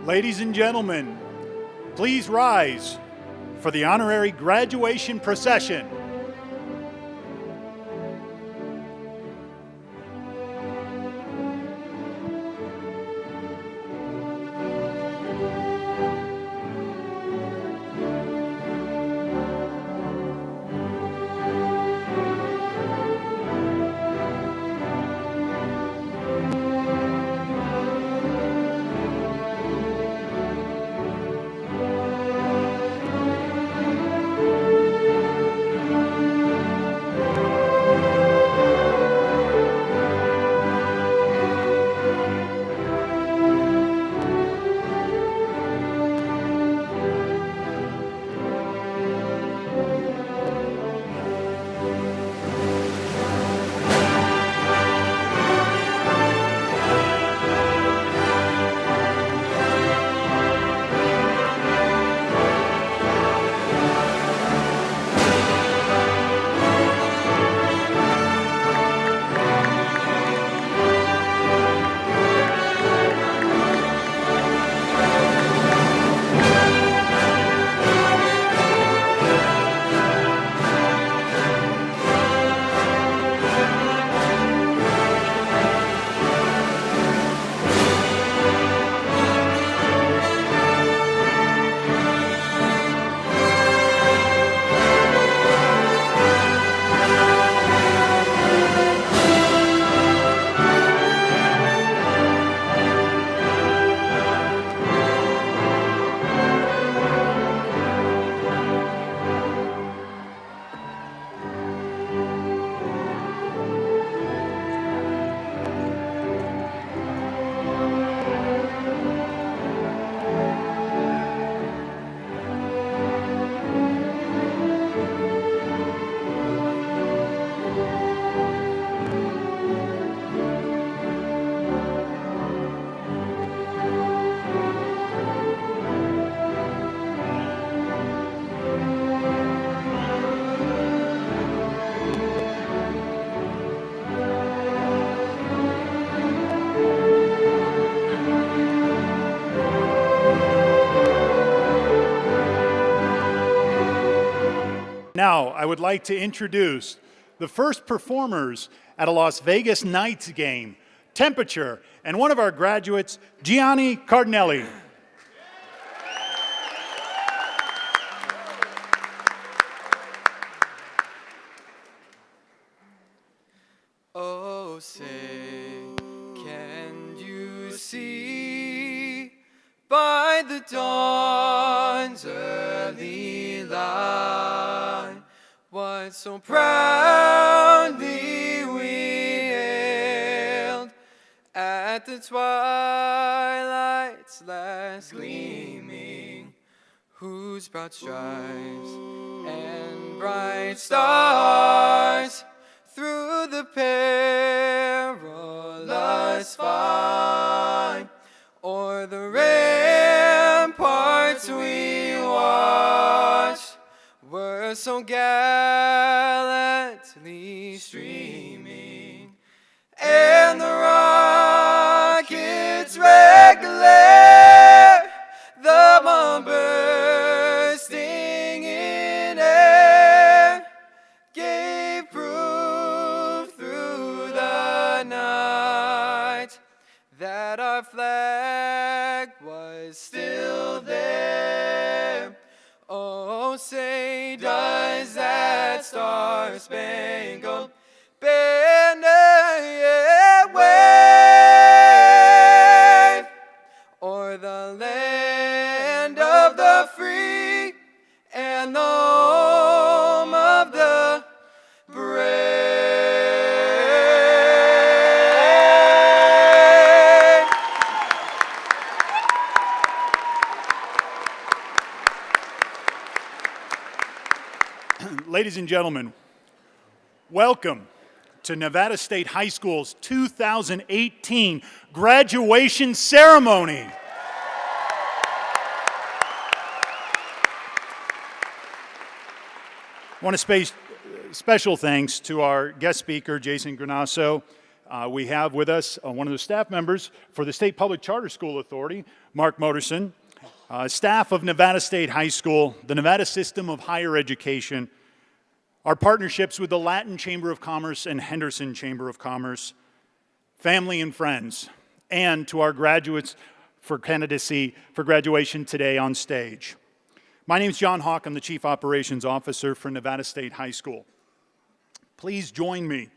Ladies and gentlemen, please rise for the honorary graduation procession. Now, I would like to introduce the first performers at a Las Vegas Knights game, Temperature, and one of our graduates, Gianni Cardinelli. Oh, say, can you see by the dawn's early light what so proudly we hailed at the twilight's last gleaming, whose broad stripes and bright stars through the perilous fight o'er the ramparts we watched were so gallantly streaming, and the rockets' red glare, the bomb bursting in air, gave proof through the night that our flag was still there. Oh, say, does that star-spangled banner yet wave o'er the land of the free and the home of the brave? Ladies and gentlemen, welcome to Nevada State High School's 2018 graduation ceremony. I want to special thanks to our guest speaker, Jason Granasso, we have with us one of the staff members for the State Public Charter School Authority, Mark Moderson, staff of Nevada State High School, the Nevada System of Higher Education, our partnerships with the Latin Chamber of Commerce and Henderson Chamber of Commerce, family and friends, and to our graduates for candidacy for graduation today on stage. My name is John Hawk. I'm the Chief Operations Officer for Nevada State High School. Please join me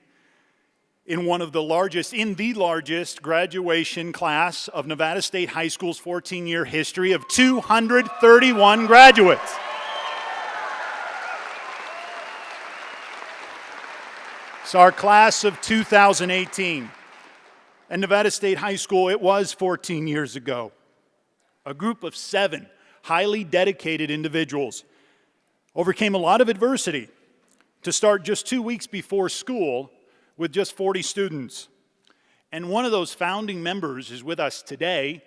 in the largest graduation class of Nevada State High School's 14-year history of 231 graduates. It's our class of 2018. And Nevada State High School, it was 14 years ago. A group of 7 highly dedicated individuals overcame a lot of adversity to start just 2 weeks before school with just 40 students. And one of those founding members is with us today,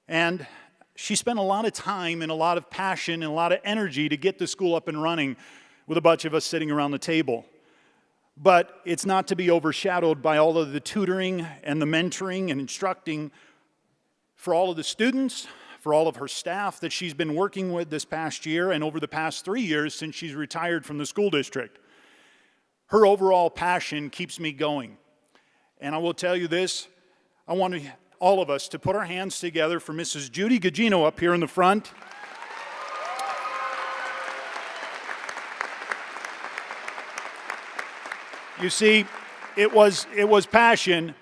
and she spent a lot of time and a lot of passion and a lot of energy to get the school up and running with a bunch of us sitting around the table. But it's not to be overshadowed by all of the tutoring and the mentoring and instructing for all of the students, for all of her staff that she's been working with this past year and over the past 3 years since she's retired from the school district. Her overall passion keeps me going. And I will tell you this, I want all of us to put our hands together for Mrs. Judy Gugino up here in the front. You see, it was passion,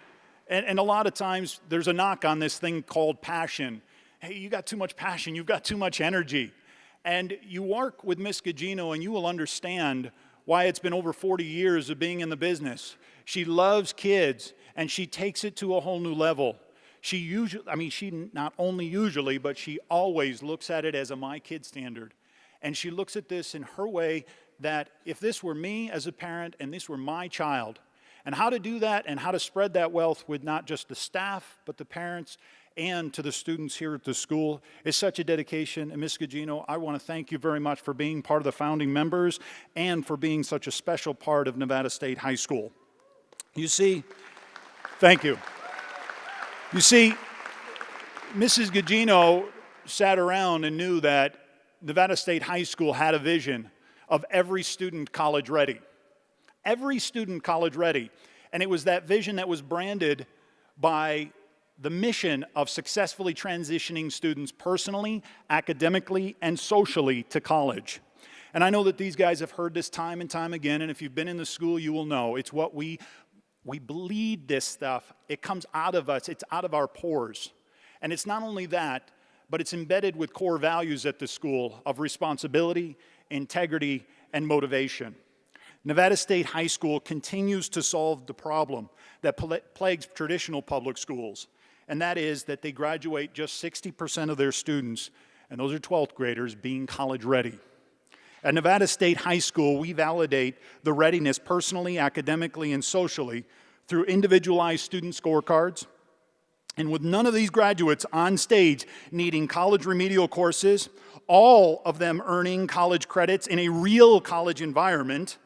and a lot of times there's a knock on this thing called passion. Hey, you got too much passion, you've got too much energy. And you work with Miss Gugino and you will understand why it's been over 40 years of being in the business. She loves kids and she takes it to a whole new level. She not only usually, but she always looks at it as a my kid standard. And she looks at this in her way that if this were me as a parent and this were my child, and how to do that and how to spread that wealth with not just the staff, but the parents and to the students here at the school is such a dedication. And Ms. Gugino, I want to thank you very much for being part of the founding members and for being such a special part of Nevada State High School. You see, thank you. You see, Mrs. Gugino sat around and knew that Nevada State High School had a vision of every student college ready. Every student college ready. And it was that vision that was branded by the mission of successfully transitioning students personally, academically, and socially to college. And I know that these guys have heard this time and time again, and if you've been in the school, you will know. It's what we bleed this stuff. It comes out of us. It's out of our pores. And it's not only that, but it's embedded with core values at the school of responsibility, integrity, and motivation. Nevada State High School continues to solve the problem that plagues traditional public schools, and that is that they graduate just 60% of their students, and those are 12th graders, being college ready. At Nevada State High School, we validate the readiness personally, academically, and socially through individualized student scorecards. And with none of these graduates on stage needing college remedial courses, all of them earning college credits in a real college environment,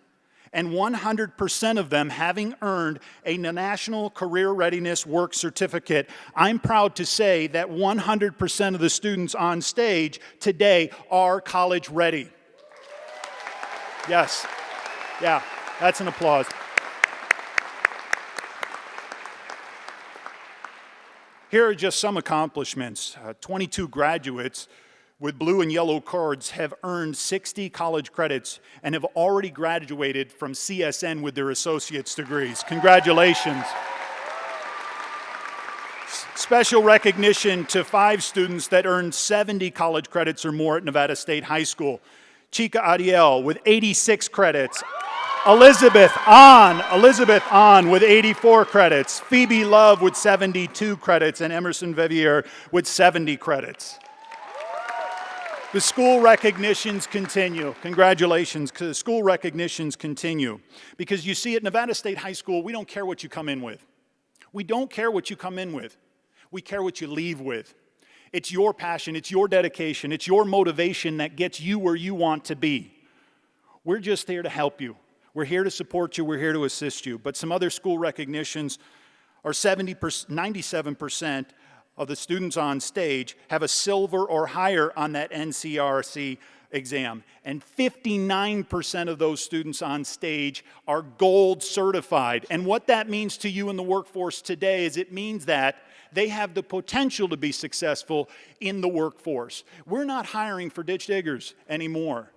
and 100% of them having earned a National Career Readiness Work Certificate, I'm proud to say that 100% of the students on stage today are college ready. Yes. Yeah, that's an applause. Here are just some accomplishments. 22 graduates with blue and yellow cards have earned 60 college credits and have already graduated from CSN with their associate's degrees. Congratulations. Special recognition to 5 students that earned 70 college credits or more at Nevada State High School. Chica Ariel with 86 credits. Elizabeth On with 84 credits. Phoebe Love with 72 credits. And Emerson Vivier with 70 credits. The school recognitions continue. Congratulations. The school recognitions continue. Because you see, at Nevada State High School, we don't care what you come in with. We don't care what you come in with. We care what you leave with. It's your passion, it's your dedication, it's your motivation that gets you where you want to be. We're just there to help you. We're here to support you. We're here to assist you. But some other school recognitions are 97% of the students on stage have a silver or higher on that NCRC exam. And 59% of those students on stage are gold certified. And what that means to you in the workforce today is it means that they have the potential to be successful in the workforce. We're not hiring for ditch diggers anymore.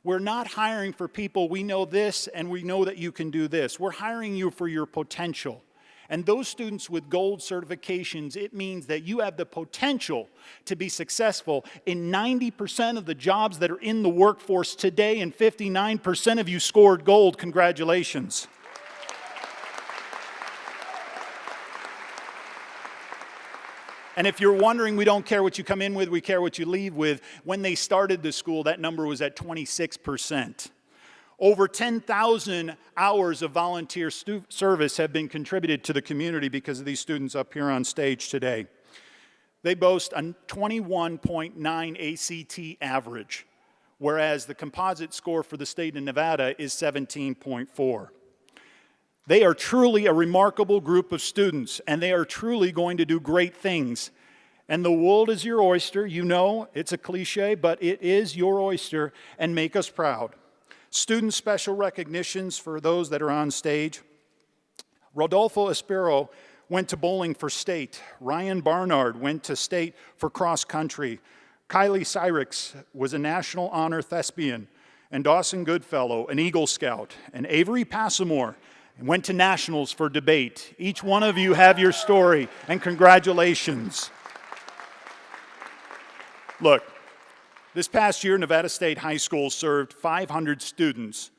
We're not hiring for people, we know this and we know that you can do this. We're hiring you for your potential. And those students with gold certifications, it means that you have the potential to be successful in 90% of the jobs that are in the workforce today, and 59% of you scored gold. Congratulations. And if you're wondering, we don't care what you come in with, we care what you leave with. When they started the school, that number was at 26%. Over 10,000 hours of volunteer service have been contributed to the community because of these students up here on stage today. They boast a 21.9 ACT average, whereas the composite score for the state of Nevada is 17.4. They are truly a remarkable group of students, and they are truly going to do great things. And the world is your oyster. You know, it's a cliche, but it is your oyster, and make us proud. Student special recognitions for those that are on stage. Rodolfo Espero went to bowling for state. Ryan Barnard went to state for cross country. Kylie Cyrix was a national honor thespian. And Dawson Goodfellow, an Eagle Scout. And Avery Passamore went to nationals for debate. Each one of you have your story, and congratulations. Look, this past year, Nevada State High School served 500 students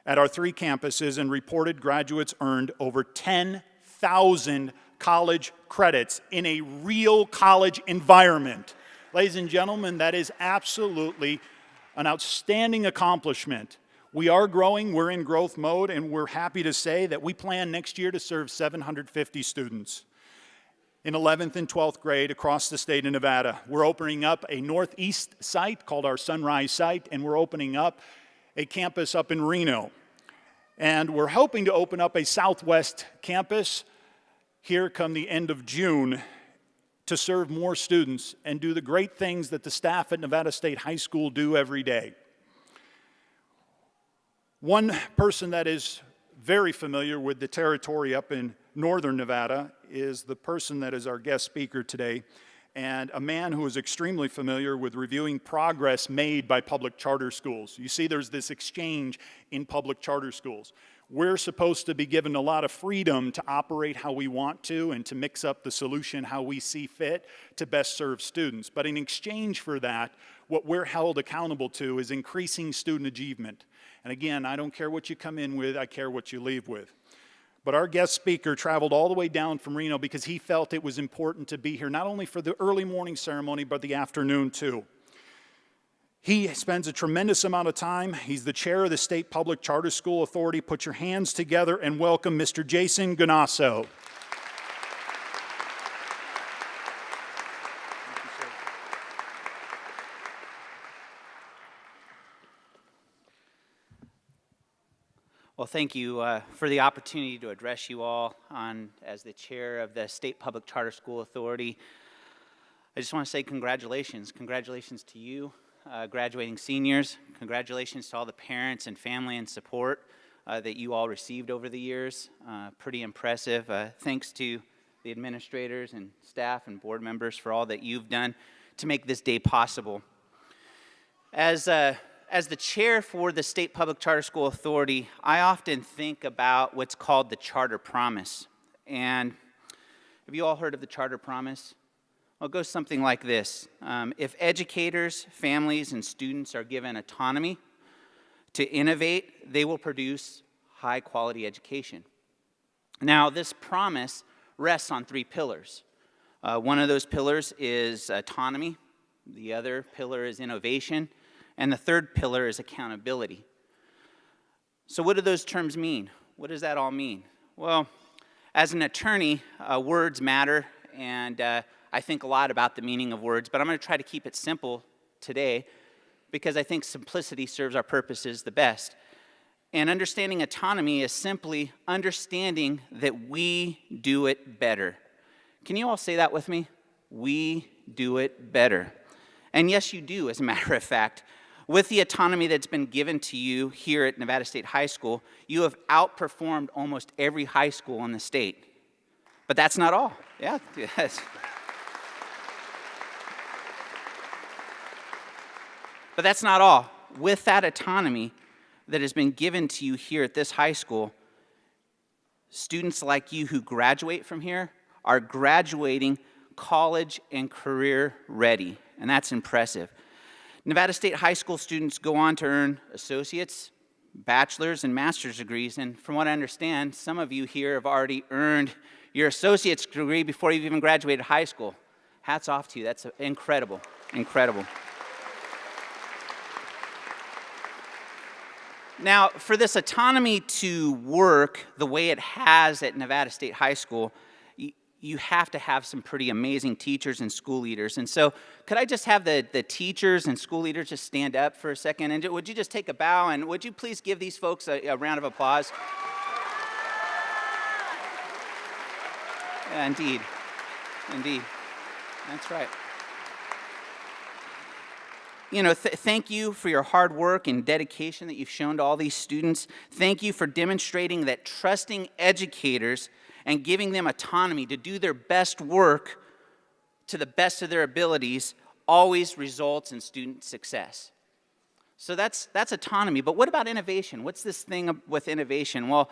at our 3 campuses, and reported graduates earned over 10,000 college credits in a real college environment. Ladies and gentlemen, that is absolutely an outstanding accomplishment. We are growing, we're in growth mode, and we're happy to say that we plan next year to serve 750 students in 11th and 12th grade across the state of Nevada. We're opening up a northeast site called our Sunrise site, and we're opening up a campus up in Reno. And we're hoping to open up a southwest campus here come the end of June to serve more students and do the great things that the staff at Nevada State High School do every day. One person that is very familiar with the territory up in northern Nevada is the person that is our guest speaker today, and a man who is extremely familiar with reviewing progress made by public charter schools. You see, there's this exchange in public charter schools. We're supposed to be given a lot of freedom to operate how we want to and to mix up the solution how we see fit to best serve students. But in exchange for that, what we're held accountable to is increasing student achievement. And again, I don't care what you come in with, I care what you leave with. But our guest speaker traveled all the way down from Reno because he felt it was important to be here, not only for the early morning ceremony, but the afternoon too. He spends a tremendous amount of time. He's the chair of the State Public Charter School Authority. Put your hands together and welcome Mr. Jason Ganasso. Well, thank you for the opportunity to address you all as the chair of the State Public Charter School Authority. I just want to say congratulations. Congratulations to you, graduating seniors. Congratulations to all the parents and family and support that you all received over the years. Pretty impressive. Thanks to the administrators and staff and board members for all that you've done to make this day possible. As the chair for the State Public Charter School Authority, I often think about what's called the Charter Promise. And have you all heard of the Charter Promise? Well, it goes something like this. If educators, families, and students are given autonomy to innovate, they will produce high-quality education. Now, this promise rests on 3 pillars. One of those pillars is autonomy. The other pillar is innovation. And the third pillar is accountability. So what do those terms mean? What does that all mean? Well, as an attorney, words matter, and I think a lot about the meaning of words, but I'm going to try to keep it simple today because I think simplicity serves our purposes the best. And understanding autonomy is simply understanding that we do it better. Can you all say that with me? We do it better. And yes, you do, as a matter of fact. With the autonomy that's been given to you here at Nevada State High School, you have outperformed almost every high school in the state. But that's not all. Yeah, yes. But that's not all. With that autonomy that has been given to you here at this high school, students like you who graduate from here are graduating college and career ready, and that's impressive. Nevada State High School students go on to earn associates, bachelor's, and master's degrees, and from what I understand, some of you here have already earned your associate's degree before you've even graduated high school. Hats off to you. That's incredible, incredible. Now, for this autonomy to work the way it has at Nevada State High School, you have to have some pretty amazing teachers and school leaders. And so could I just have the teachers and school leaders just stand up for a second? And would you just take a bow? And would you please give these folks a round of applause? Yeah, indeed. Indeed. That's right. You know, thank you for your hard work and dedication that you've shown to all these students. Thank you for demonstrating that trusting educators and giving them autonomy to do their best work to the best of their abilities always results in student success. So that's autonomy. But what about innovation? What's this thing with innovation? Well,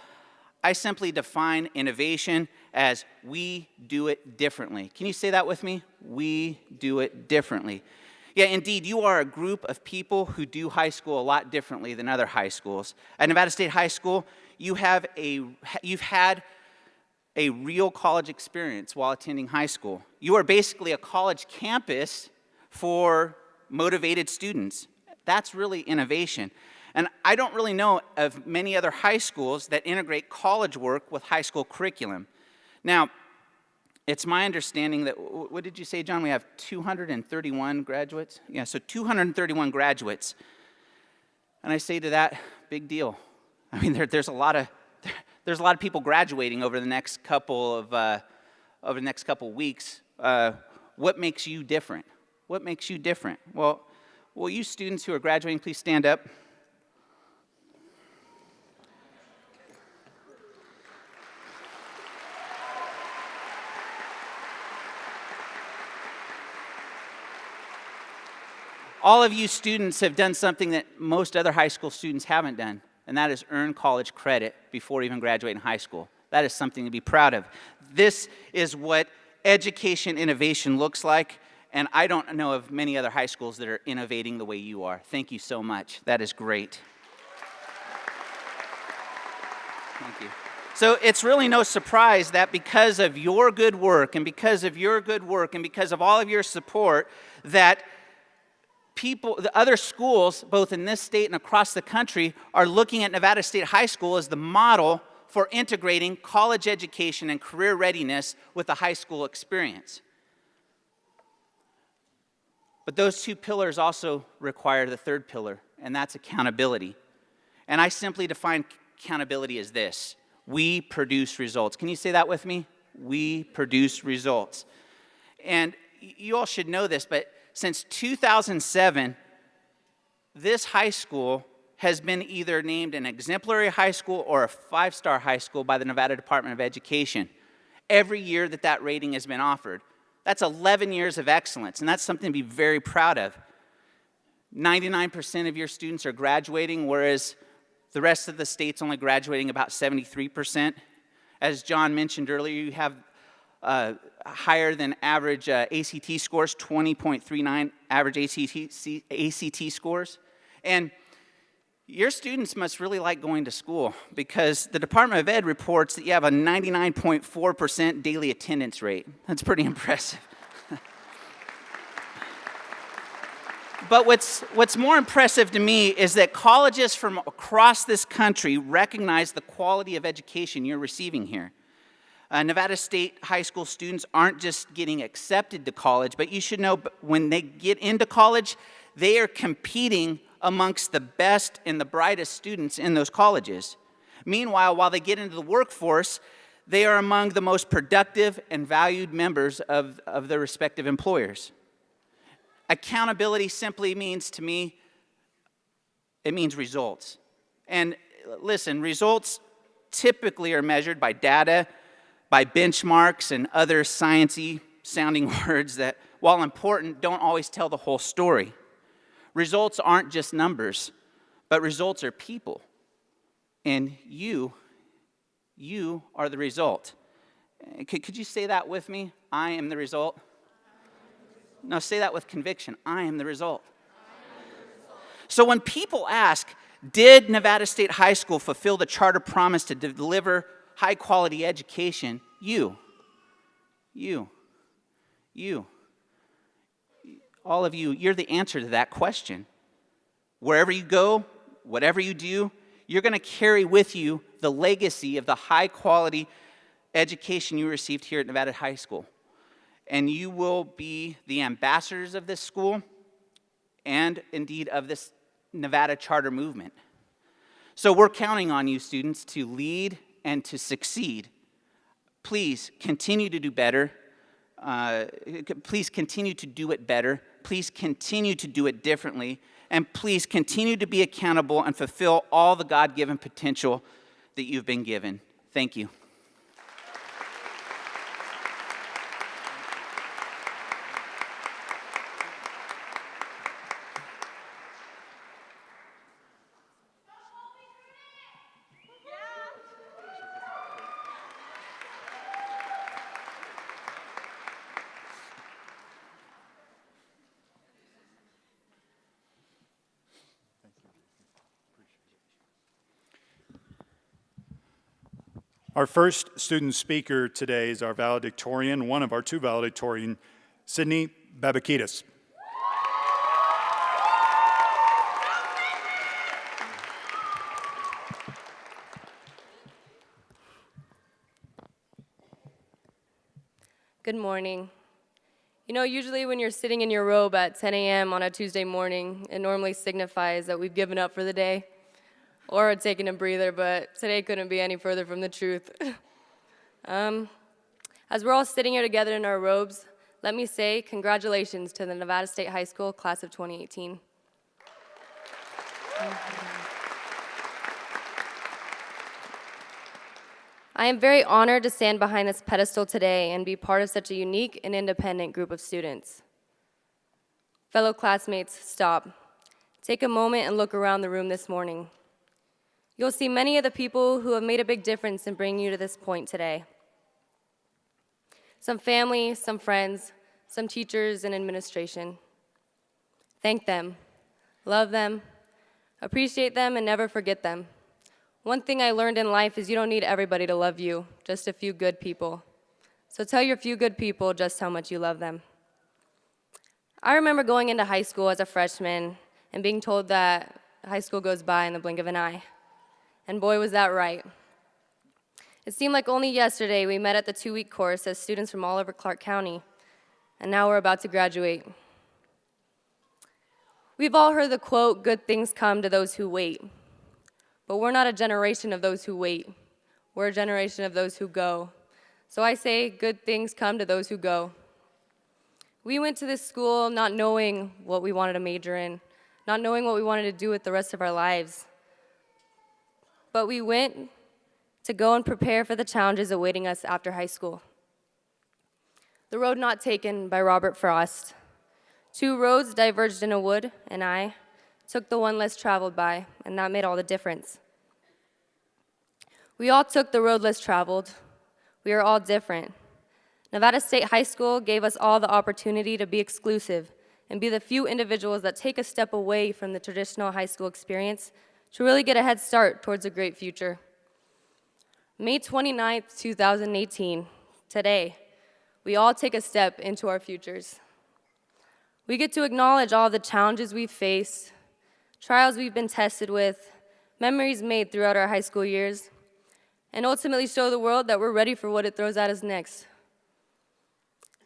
I simply define innovation as we do it differently. Can you say that with me? We do it differently. Yeah, indeed, you are a group of people who do high school a lot differently than other high schools. At Nevada State High School, you've had a real college experience while attending high school. You are basically a college campus for motivated students. That's really innovation. And I don't really know of many other high schools that integrate college work with high school curriculum. Now, it's my understanding that, what did you say, John? We have 231 graduates? Yeah, so 231 graduates. And I say to that, big deal. I mean, there's a lot of people graduating over the next couple of weeks. What makes you different? What makes you different? Well, will you students who are graduating please stand up? All of you students have done something that most other high school students haven't done, and that is earn college credit before even graduating high school. That is something to be proud of. This is what education innovation looks like, and I don't know of many other high schools that are innovating the way you are. Thank you so much. That is great. Thank you. So it's really no surprise that because of your good work and because of all of your support, that the other schools, both in this state and across the country, are looking at Nevada State High School as the model for integrating college education and career readiness with a high school experience. But those two pillars also require the third pillar, and that's accountability. And I simply define accountability as this: we produce results. Can you say that with me? We produce results. And you all should know this, but since 2007, this high school has been either named an exemplary high school or a five-star high school by the Nevada Department of Education every year that rating has been offered. That's 11 years of excellence, and that's something to be very proud of. 99% of your students are graduating, whereas the rest of the state's only graduating about 73%. As John mentioned earlier, you have higher than average ACT scores, 20.39 average ACT scores. And your students must really like going to school, because the Department of Ed reports that you have a 99.4% daily attendance rate. That's pretty impressive. But what's more impressive to me is that colleges from across this country recognize the quality of education you're receiving here. Nevada State High School students aren't just getting accepted to college, but you should know when they get into college, they are competing amongst the best and the brightest students in those colleges. Meanwhile, while they get into the workforce, they are among the most productive and valued members of their respective employers. Accountability simply means, to me, it means results. And listen, results typically are measured by data, by benchmarks, and other sciencey sounding words that, while important, don't always tell the whole story. Results aren't just numbers, but results are people. And you are the result. Could you say that with me? I am the result. No, say that with conviction. I am the result. So when people ask, did Nevada State High School fulfill the charter promise to deliver high-quality education? All of you, you're the answer to that question. Wherever you go, whatever you do, you're going to carry with you the legacy of the high-quality education you received here at Nevada High School. And you will be the ambassadors of this school and, indeed, of this Nevada charter movement. So we're counting on you, students, to lead and to succeed. Please continue to do better. Please continue to do it better. Please continue to do it differently. And please continue to be accountable and fulfill all the God-given potential that you've been given. Thank you. Our first student speaker today is our valedictorian, one of our two valedictorian, Sydney Babakitis. Good morning. You know, usually when you're sitting in your robe at 10 a.m. on a Tuesday morning, it normally signifies that we've given up for the day or taken a breather, but today couldn't be any further from the truth. As we're all sitting here together in our robes, let me say congratulations to the Nevada State High School class of 2018. I am very honored to stand behind this pedestal today and be part of such a unique and independent group of students. Fellow classmates, stop. Take a moment and look around the room this morning. You'll see many of the people who have made a big difference in bringing you to this point today. Some family, some friends, some teachers and administration. Thank them, love them, appreciate them, and never forget them. One thing I learned in life is you don't need everybody to love you, just a few good people. So tell your few good people just how much you love them. I remember going into high school as a freshman and being told that high school goes by in the blink of an eye. And boy, was that right. It seemed like only yesterday we met at the 2-week course as students from all over Clark County, and now we're about to graduate. We've all heard the quote, "Good things come to those who wait." But we're not a generation of those who wait. We're a generation of those who go. So I say, good things come to those who go. We went to this school not knowing what we wanted to major in, not knowing what we wanted to do with the rest of our lives. But we went to go and prepare for the challenges awaiting us after high school. The road not taken by Robert Frost. 2 roads diverged in a wood, and I took the one less traveled by, and that made all the difference. We all took the road less traveled. We are all different. Nevada State High School gave us all the opportunity to be exclusive and be the few individuals that take a step away from the traditional high school experience to really get a head start towards a great future. May 29th, 2018, today, we all take a step into our futures. We get to acknowledge all the challenges we've faced, trials we've been tested with, memories made throughout our high school years, and ultimately show the world that we're ready for what it throws at us next.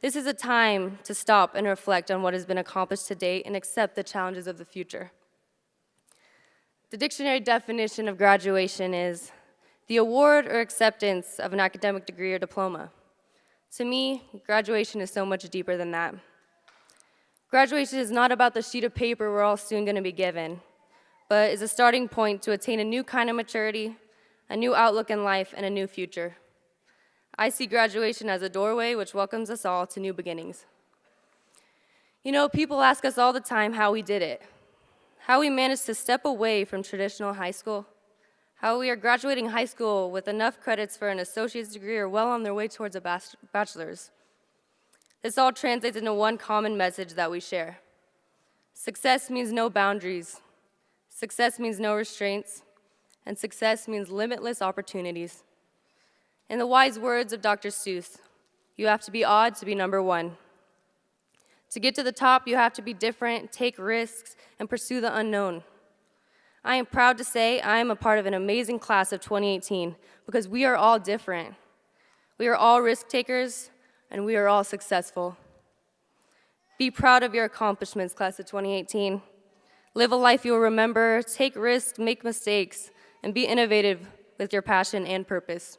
This is a time to stop and reflect on what has been accomplished to date and accept the challenges of the future. The dictionary definition of graduation is the award or acceptance of an academic degree or diploma. To me, graduation is so much deeper than that. Graduation is not about the sheet of paper we're all soon going to be given, but is a starting point to attain a new kind of maturity, a new outlook in life, and a new future. I see graduation as a doorway which welcomes us all to new beginnings. You know, people ask us all the time how we did it, how we managed to step away from traditional high school, how we are graduating high school with enough credits for an associate's degree or well on their way towards a bachelor's. This all translates into one common message that we share. Success means no boundaries. Success means no restraints. And success means limitless opportunities. In the wise words of Dr. Seuss, you have to be odd to be number one. To get to the top, you have to be different, take risks, and pursue the unknown. I am proud to say I am a part of an amazing class of 2018 because we are all different. We are all risk takers, and we are all successful. Be proud of your accomplishments, class of 2018. Live a life you'll remember, take risks, make mistakes, and be innovative with your passion and purpose.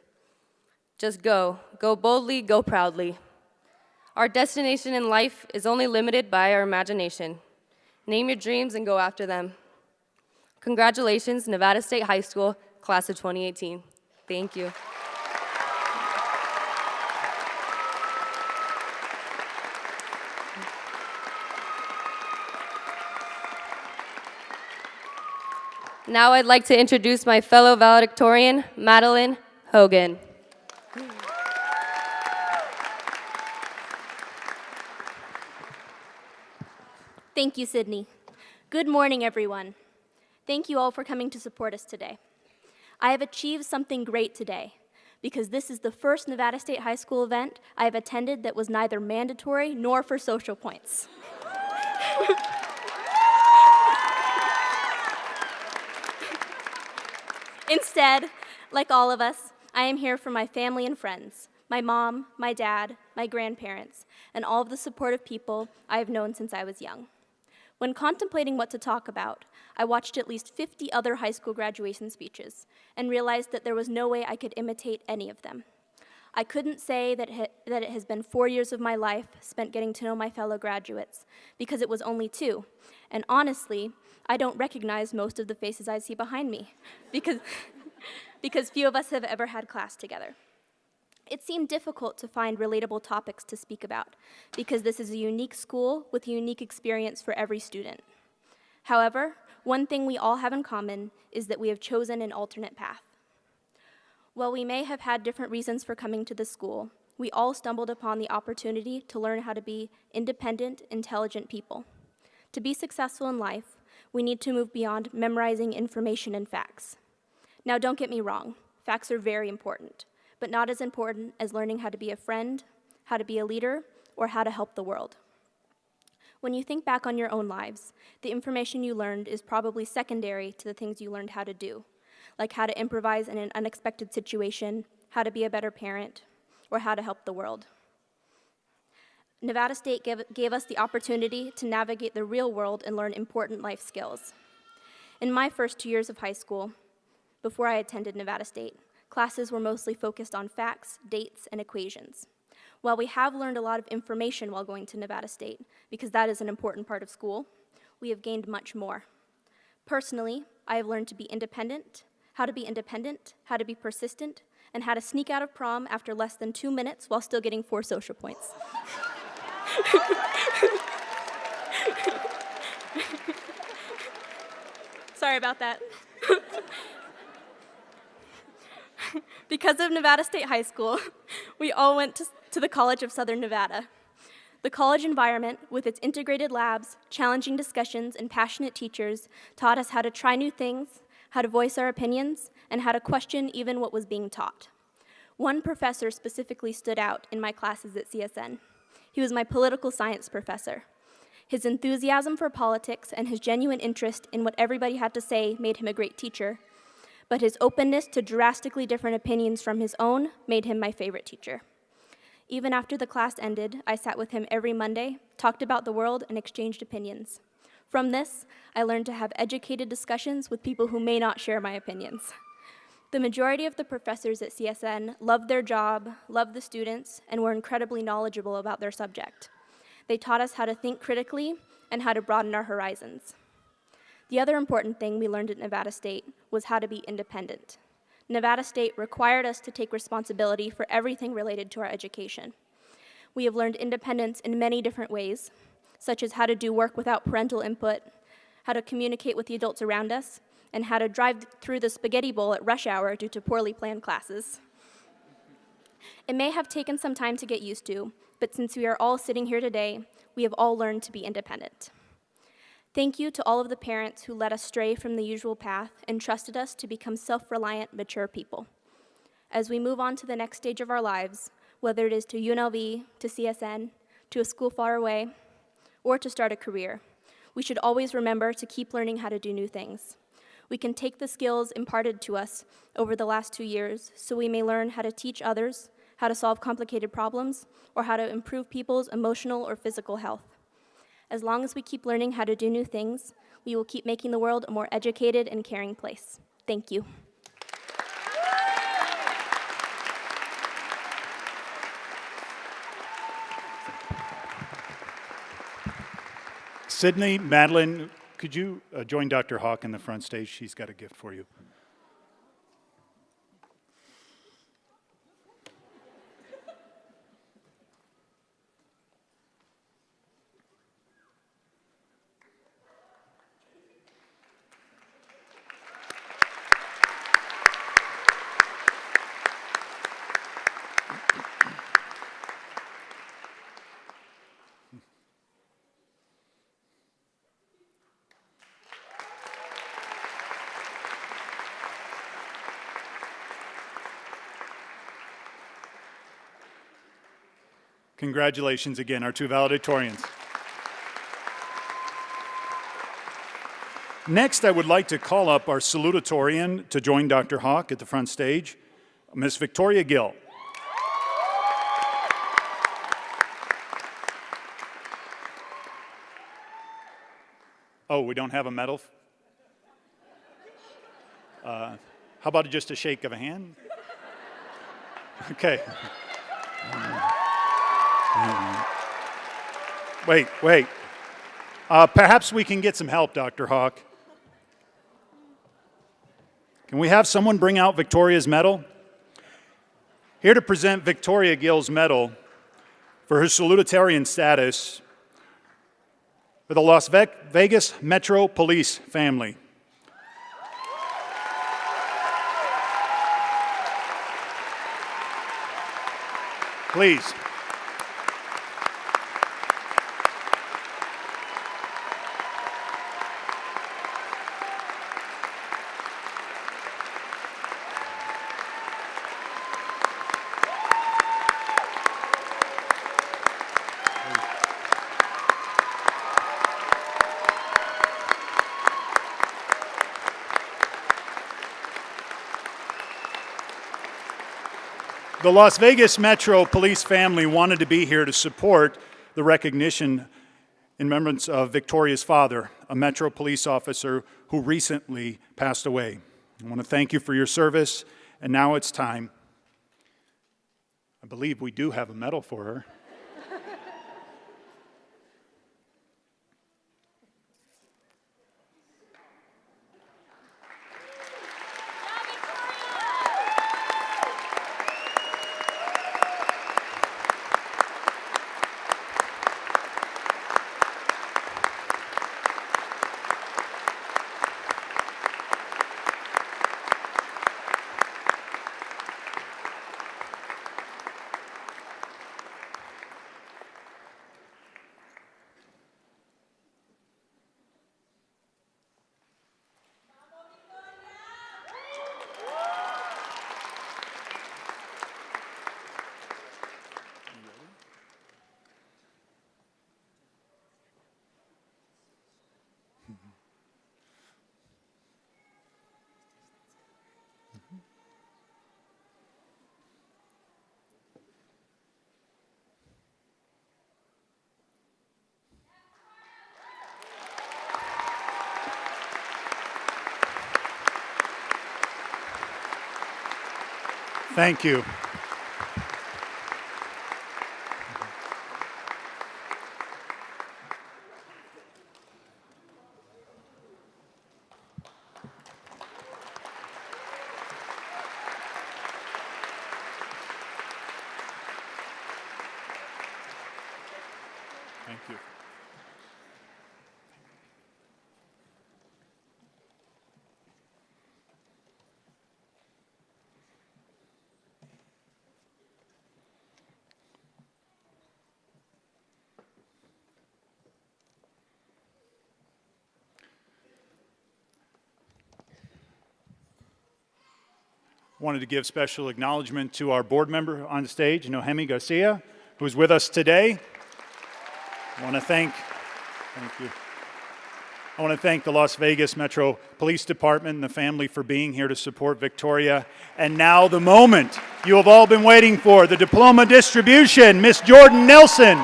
Just go. Go boldly, go proudly. Our destination in life is only limited by our imagination. Name your dreams and go after them. Congratulations, Nevada State High School, class of 2018. Thank you. Now I'd like to introduce my fellow valedictorian, Madeline Hogan. Thank you, Sydney. Good morning, everyone. Thank you all for coming to support us today. I have achieved something great today because this is the first Nevada State High School event I have attended that was neither mandatory nor for social points. Instead, like all of us, I am here for my family and friends, my mom, my dad, my grandparents, and all of the supportive people I have known since I was young. When contemplating what to talk about, I watched at least 50 other high school graduation speeches and realized that there was no way I could imitate any of them. I couldn't say that it has been 4 years of my life spent getting to know my fellow graduates, because it was only 2. And honestly, I don't recognize most of the faces I see behind me, because few of us have ever had class together. It seemed difficult to find relatable topics to speak about, because this is a unique school with a unique experience for every student. However, one thing we all have in common is that we have chosen an alternate path. While we may have had different reasons for coming to this school, we all stumbled upon the opportunity to learn how to be independent, intelligent people. To be successful in life, we need to move beyond memorizing information and facts. Now, don't get me wrong, facts are very important, but not as important as learning how to be a friend, how to be a leader, or how to help the world. When you think back on your own lives, the information you learned is probably secondary to the things you learned how to do, like how to improvise in an unexpected situation, how to be a better parent, or how to help the world. Nevada State gave us the opportunity to navigate the real world and learn important life skills. In my first 2 years of high school, before I attended Nevada State, classes were mostly focused on facts, dates, and equations. While we have learned a lot of information while going to Nevada State, because that is an important part of school, we have gained much more. Personally, I have learned to be independent, how to be persistent, and how to sneak out of prom after less than 2 minutes while still getting 4 social points. Sorry about that. Because of Nevada State High School, we all went to the College of Southern Nevada. The college environment, with its integrated labs, challenging discussions, and passionate teachers, taught us how to try new things, how to voice our opinions, and how to question even what was being taught. One professor specifically stood out in my classes at CSN. He was my political science professor. His enthusiasm for politics and his genuine interest in what everybody had to say made him a great teacher, but his openness to drastically different opinions from his own made him my favorite teacher. Even after the class ended, I sat with him every Monday, talked about the world, and exchanged opinions. From this, I learned to have educated discussions with people who may not share my opinions. The majority of the professors at CSN loved their job, loved the students, and were incredibly knowledgeable about their subject. They taught us how to think critically and how to broaden our horizons. The other important thing we learned at Nevada State was how to be independent. Nevada State required us to take responsibility for everything related to our education. We have learned independence in many different ways, such as how to do work without parental input, how to communicate with the adults around us, and how to drive through the spaghetti bowl at rush hour due to poorly planned classes. It may have taken some time to get used to, but since we are all sitting here today, we have all learned to be independent. Thank you to all of the parents who led us stray from the usual path and trusted us to become self-reliant, mature people. As we move on to the next stage of our lives, whether it is to UNLV, to CSN, to a school far away, or to start a career, we should always remember to keep learning how to do new things. We can take the skills imparted to us over the last 2 years so we may learn how to teach others, how to solve complicated problems, or how to improve people's emotional or physical health. As long as we keep learning how to do new things, we will keep making the world a more educated and caring place. Thank you. Sydney, Madeline, could you join Dr. Hawk in the front stage? She's got a gift for you. Congratulations again, our two valedictorians. Next, I would like to call up our salutatorian to join Dr. Hawk at the front stage, Miss Victoria Gill. Oh, we don't have a medal? How about just a shake of a hand? Okay. Wait. Perhaps we can get some help, Dr. Hawk. Can we have someone bring out Victoria's medal? Here to present Victoria Gill's medal for her salutatorian status for the Las Vegas Metro Police family. Please. The Las Vegas Metro Police family wanted to be here to support the recognition in remembrance of Victoria's father, a Metro police officer who recently passed away. I want to thank you for your service, and now it's time. I believe we do have a medal for her. Thank you. Thank you. Wanted to give special acknowledgement to our board member on stage, Nohemi Garcia, who's with us today. I want to thank the Las Vegas Metro Police Department and the family for being here to support Victoria. And now the moment you have all been waiting for, the diploma distribution, Miss Jordan Nelson.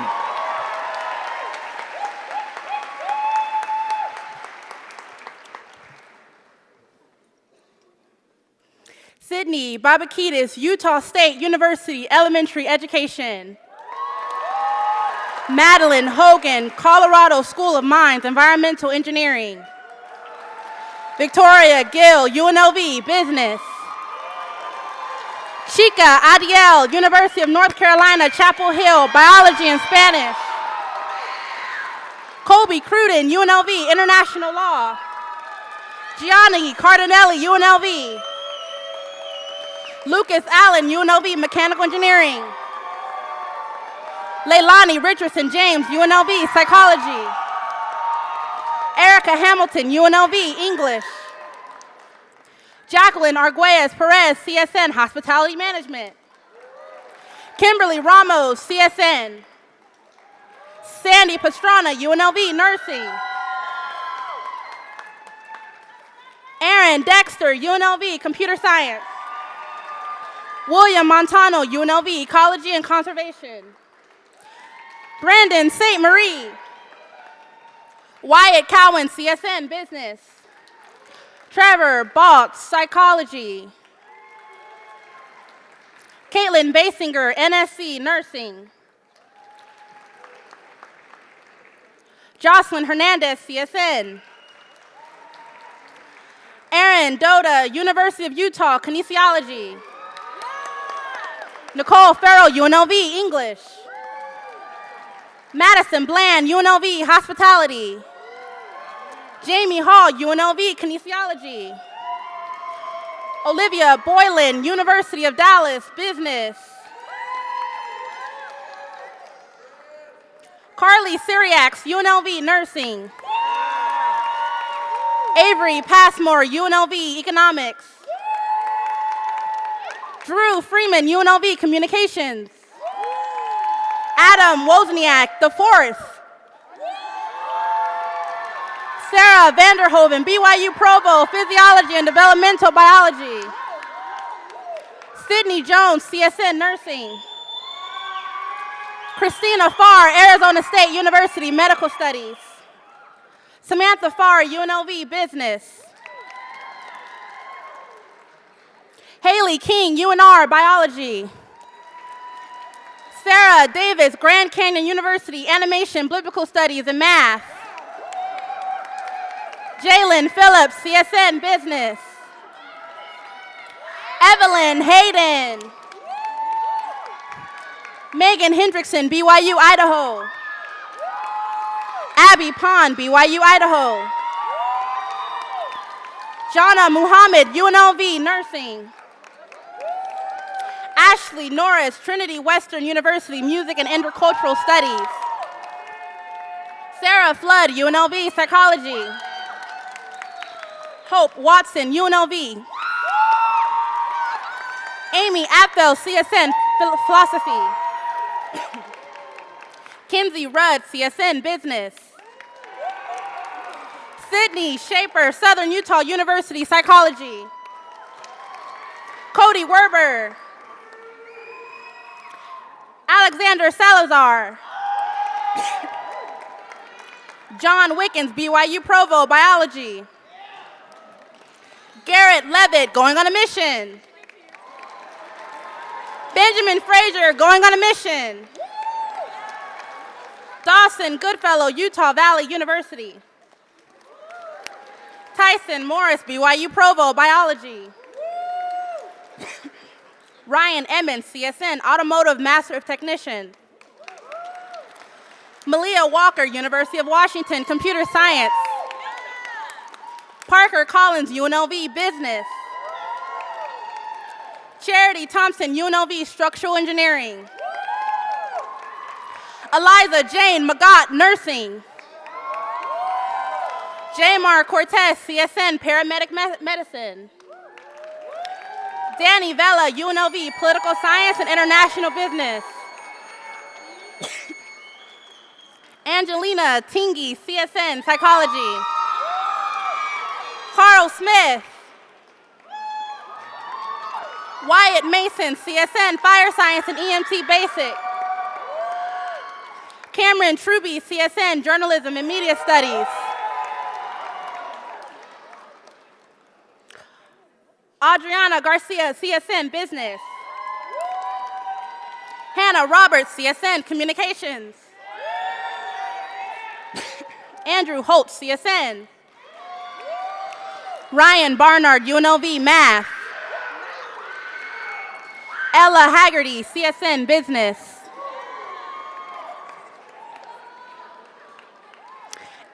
Sydney Babakitis, Utah State University Elementary Education. Madeline Hogan, Colorado School of Mines, Environmental Engineering. Victoria Gill, UNLV, Business. Chica Adiel, University of North Carolina, Chapel Hill, Biology and Spanish. Colby Cruden, UNLV, International Law. Gianni Cardinelli, UNLV. Lucas Allen, UNLV, Mechanical Engineering. Leilani Richardson James, UNLV, Psychology. Erica Hamilton, UNLV, English. Jacqueline Arguelles Perez, CSN, Hospitality Management. Kimberly Ramos, CSN. Sandy Pastrana, UNLV, Nursing. Aaron Dexter, UNLV, Computer Science. William Montano, UNLV, Ecology and Conservation. Brandon St. Marie. Wyatt Cowan, CSN, Business. Trevor Baltz, Psychology. Caitlin Basinger, NSC, Nursing. Jocelyn Hernandez, CSN. Aaron Doda, University of Utah, Kinesiology. Nicole Farrell, UNLV, English. Madison Bland, UNLV, Hospitality. Jamie Hall, UNLV, Kinesiology. Olivia Boylan, University of Dallas, Business. Carly Syriacs, UNLV, Nursing. Avery Passmore, UNLV, Economics. Drew Freeman, UNLV, Communications. Adam Wozniak, IV. Sarah Vanderhoven, BYU Provo, Physiology and Developmental Biology. Sydney Jones, CSN, Nursing. Christina Farr, Arizona State University, Medical Studies. Samantha Farr, UNLV, Business. Haley King, UNR, Biology. Sarah Davis, Grand Canyon University, Animation, Biblical Studies, and Math. Jalen Phillips, CSN, Business. Evelyn Hayden. Megan Hendrickson, BYU, Idaho. Abby Pond, BYU, Idaho. Jana Muhammad, UNLV, Nursing. Ashley Norris, Trinity Western University, Music and Intercultural Studies. Sarah Flood, UNLV, Psychology. Hope Watson, UNLV. Amy Apfel, CSN, Philosophy. Kinsey Rudd, CSN, Business. Sydney Shaper, Southern Utah University, Psychology. Cody Werber. Alexander Salazar. John Wickens, BYU Provo, Biology. Garrett Levitt, going on a mission. Benjamin Frazier, going on a mission. Dawson Goodfellow, Utah Valley University. Tyson Morris, BYU Provo, Biology. Ryan Emmons, CSN, Automotive Master of Technician. Malia Walker, University of Washington, Computer Science. Parker Collins, UNLV, Business. Charity Thompson, UNLV, Structural Engineering. Eliza Jane Magat, Nursing. Jamar Cortez, CSN, Paramedic Medicine. Danny Vela, UNLV, Political Science and International Business. Angelina Tingy, CSN, Psychology. Carl Smith. Wyatt Mason, CSN, Fire Science and EMT Basic. Cameron Truby, CSN, Journalism and Media Studies. Adriana Garcia, CSN, Business. Hannah Roberts, CSN, Communications. Andrew Holt, CSN. Ryan Barnard, UNLV, Math. Ella Haggerty, CSN, Business.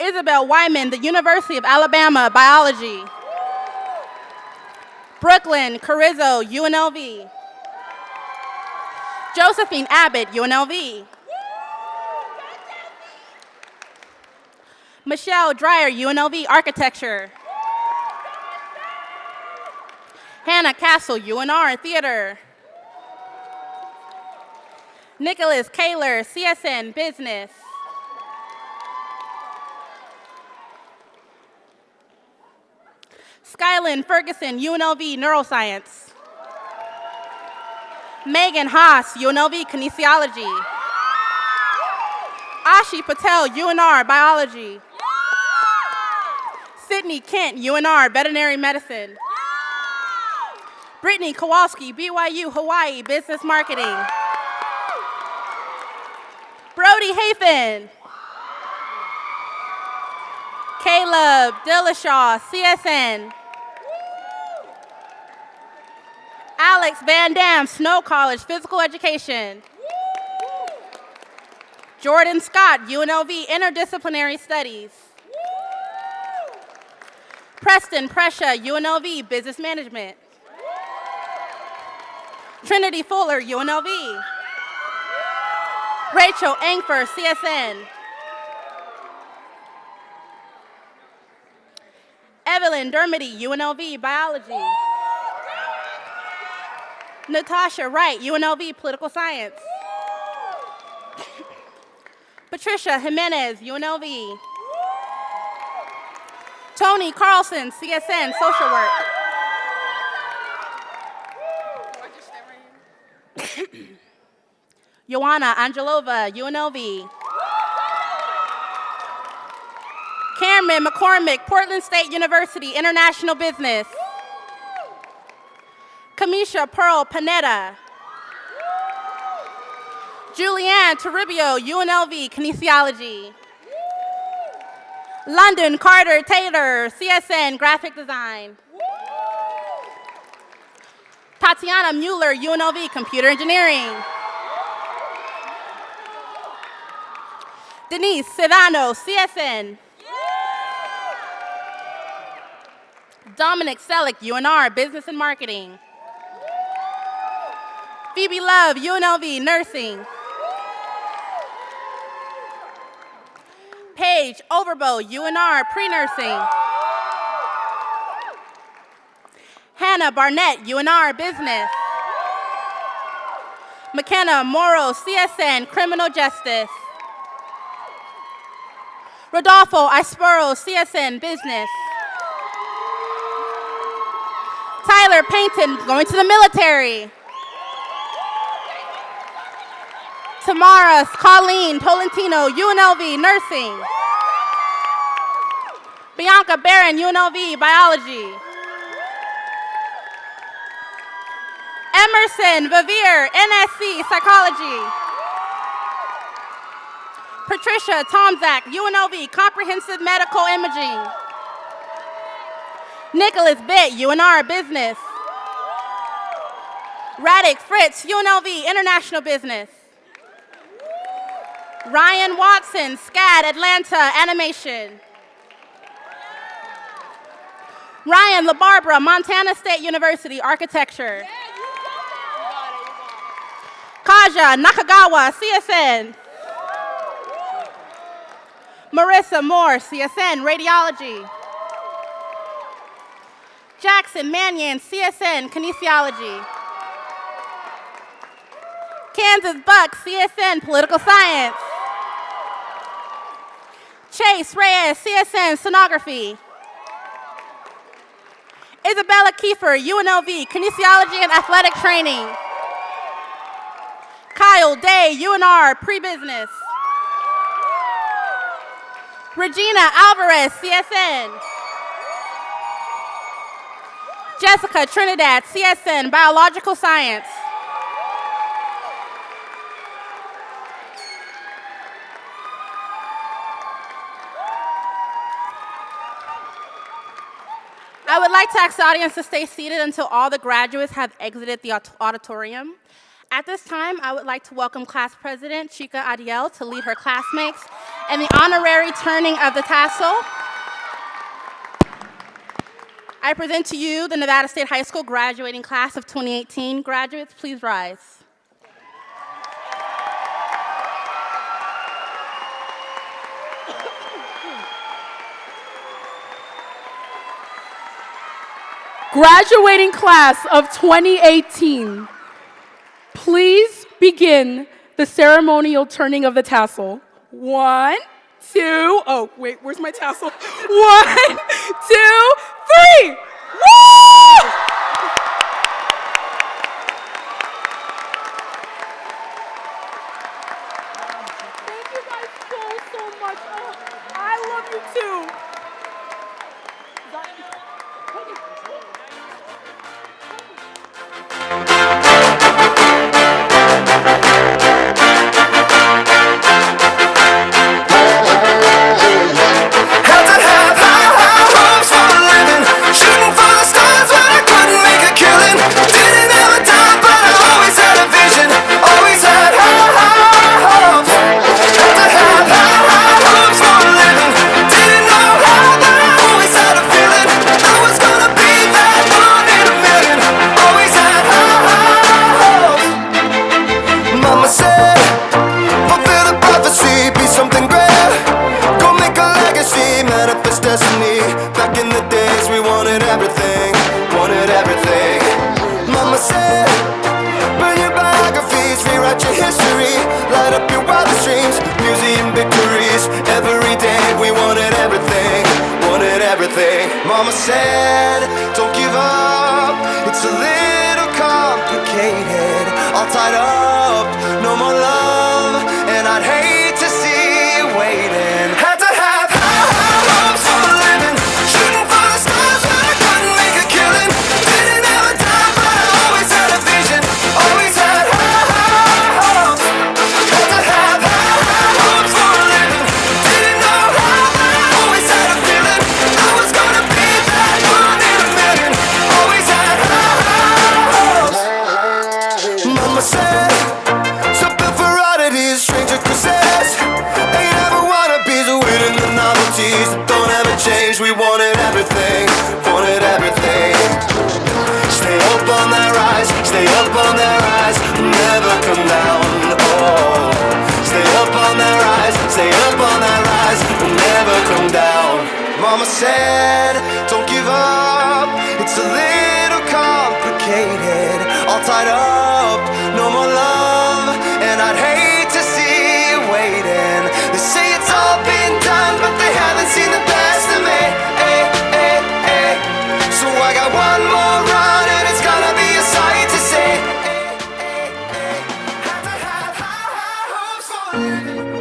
Isabel Wyman, the University of Alabama, Biology. Brooklyn Carrizo, UNLV. Josephine Abbott, UNLV. Michelle Dreyer, UNLV, Architecture. Hannah Castle, UNR, Theater. Nicholas Kaler, CSN, Business. Skylin Ferguson, UNLV, Neuroscience. Megan Haas, UNLV, Kinesiology. Ashi Patel, UNR, Biology. Sydney Kent, UNR, Veterinary Medicine. Brittany Kowalski, BYU, Hawaii, Business Marketing. Brody Hafen. Caleb Dillashaw, CSN. Alex Van Dam, Snow College, Physical Education. Jordan Scott, UNLV, Interdisciplinary Studies. Preston Prescia, UNLV, Business Management. Trinity Fuller, UNLV. Rachel Engfer, CSN. Evelyn Dermody, UNLV, Biology. Natasha Wright, UNLV, Political Science. Patricia Jimenez, UNLV. Tony Carlson, CSN, Social Work. Joanna Angelova, UNLV. Cameron McCormick, Portland State University, International Business. Kamisha Pearl Panetta. Julianne Toribio, UNLV, Kinesiology. London Carter Taylor, CSN, Graphic Design. Tatiana Mueller, UNLV, Computer Engineering. Denise Sedano, CSN. Dominic Selleck, UNR, Business and Marketing. Phoebe Love, UNLV, Nursing. Paige Overbo, UNR, Pre-Nursing. Hannah Barnett, UNR, Business. McKenna Morrow, CSN, Criminal Justice. Rodolfo Ispero, CSN, Business. Tyler Payton, going to the military. Tamara Colleen Tolentino, UNLV, Nursing. Bianca Barron, UNLV, Biology. Emerson Vavir, NSC, Psychology. Patricia Tomzak, UNLV, Comprehensive Medical Imaging. Nicholas Bitt, UNR, Business. Radek Fritz, UNLV, International Business. Ryan Watson, SCAD, Atlanta, Animation. Ryan LaBarbara, Montana State University, Architecture. Kaja Nakagawa, CSN. Marissa Moore, CSN, Radiology. Jackson Mannion, CSN, Kinesiology. Kansas Buck, CSN, Political Science. Chase Reyes, CSN, Sonography. Isabella Kiefer, UNLV, Kinesiology and Athletic Training. Kyle Day, UNR, Pre-Business. Regina Alvarez, CSN. Jessica Trinidad, CSN, Biological Science. I would like to ask the audience to stay seated until all the graduates have exited the auditorium. At this time, I would like to welcome Class President Chika Adiel to lead her classmates in the honorary turning of the tassel. I present to you the Nevada State High School graduating class of 2018. Graduates, please rise. Graduating class of 2018, please begin the ceremonial turning of the tassel. 1, 2, oh wait, where's my tassel? 1, 2, 3, woo! Thank you guys so much. Oh, I love you too. Mama said, don't give up, it's a little complicated. All tied up, no more love, and I'd hate to see you waiting. Had to have high hopes for a living, shooting for the stars but I couldn't make a killing. Didn't have a dime but I always had a vision, always had high hopes. Had to have high hopes for a living, didn't know how but I always had a feeling I was gonna be that one in a million. Always had high hopes. Mama said, something for oddities, stranger cruises. Ain't ever wannabes, waiting the novelties that don't ever change. We wanted everything, wanted everything. Stay up on that rise, stay up on that rise, never come down. Oh, stay up on that rise, stay up on that rise, never come down. Mama said, don't give up, it's a little complicated. All tied up, no more love, and I'd hate to see you waiting. They say it's all been done, but they haven't seen the best of me. So I got one more run, and it's gonna be a sight to see. Had to have high hopes for a living.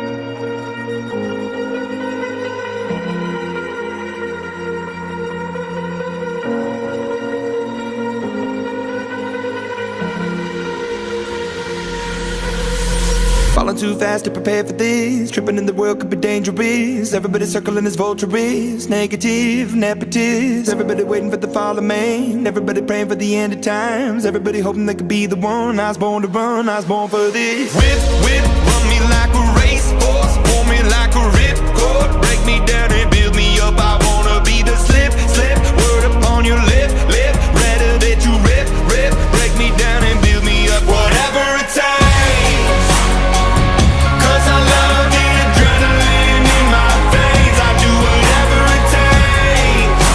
run too fast to prepare for this. Tripping in the world could be dangerous. Everybody circling as vultures, negative, nepotist. Everybody waiting for the fall of man. Everybody praying for the end of times. Everybody hoping they could be the one. I was born to run, I was born for this. Whip, whip, run me like a racehorse, pull me like a ripcord, break me down and build me up. I wanna be the slip, slip, word upon your lip, lip, rather that you rip, rip, break me down and build me up. Whatever it takes, 'cause I love the adrenaline in my veins. I do whatever it takes,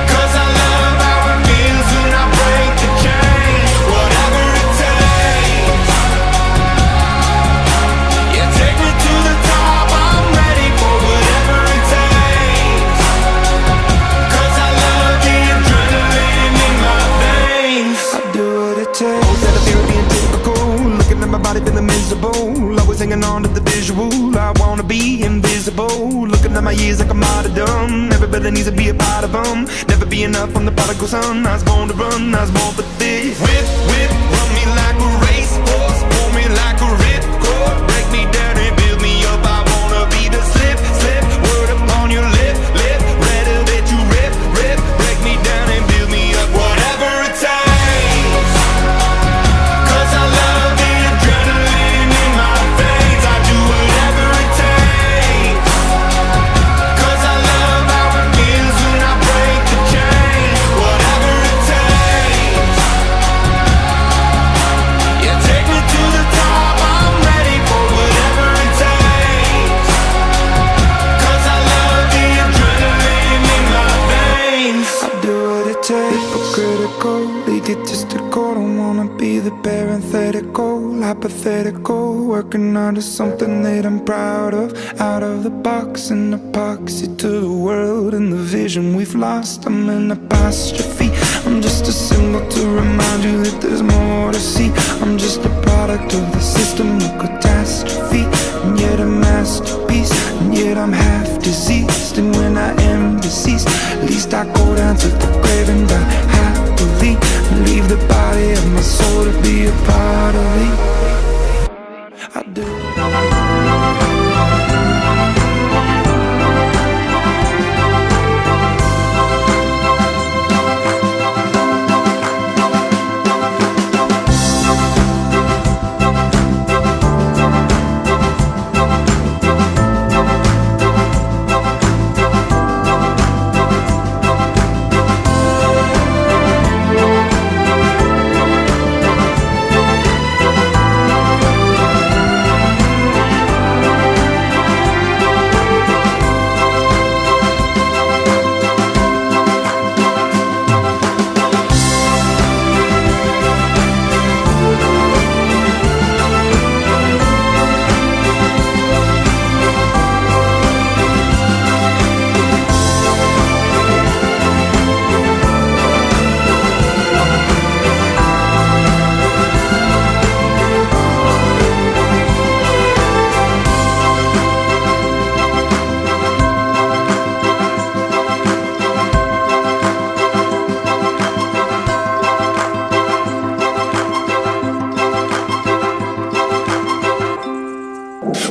'cause I love how it feels when I break the chain. Whatever it takes, yeah, take me to the top. I'm ready for whatever it takes, 'cause I love the adrenaline in my veins. I do what it takes. Instead of fear being typical, looking at my body feeling miserable, always hanging on to the visual. I wanna be invisible, looking at my years like a martyrdom. Everybody needs to be a part of them. Never be enough on the prodigal son. I was born to run, I was born for this. Whip, whip, run me like a racehorse, pull me like a ripcord, break me down and build me up. I wanna be the slip, slip, word upon your lip, lip, rather that you rip, rip, break me down and build me up. Whatever it takes, 'cause I love the adrenaline in my veins. I do whatever it takes, 'cause I love how it feels when I break the chain. Whatever it takes, yeah, take me to the top. I'm ready for whatever it takes, 'cause I love the adrenaline in my veins. I do what it takes, but critical, egotistical. Don't wanna be the parenthetical, hypothetical, working onto something that I'm proud of. Out of the box, an epoxy to the world and the vision we've lost. I'm an apostrophe, I'm just a symbol to remind you that there's more to see. I'm just a product of the system of catastrophe, and yet a masterpiece, and yet I'm half diseased. And when I am deceased, at least I go down to the grave and die happily, and leave the body of my soul to be a part of me. I do.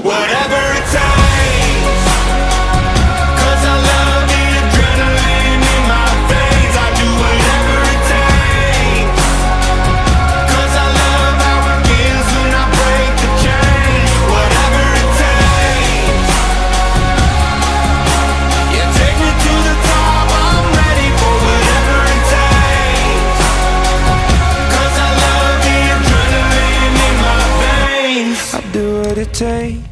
Whatever it takes, 'cause I love the adrenaline in my veins. I do whatever it takes, 'cause I love how it feels when I break the chain. Whatever it takes, yeah, take me to the top. I'm ready for whatever it takes, 'cause I love the adrenaline in my veins. I do what it takes.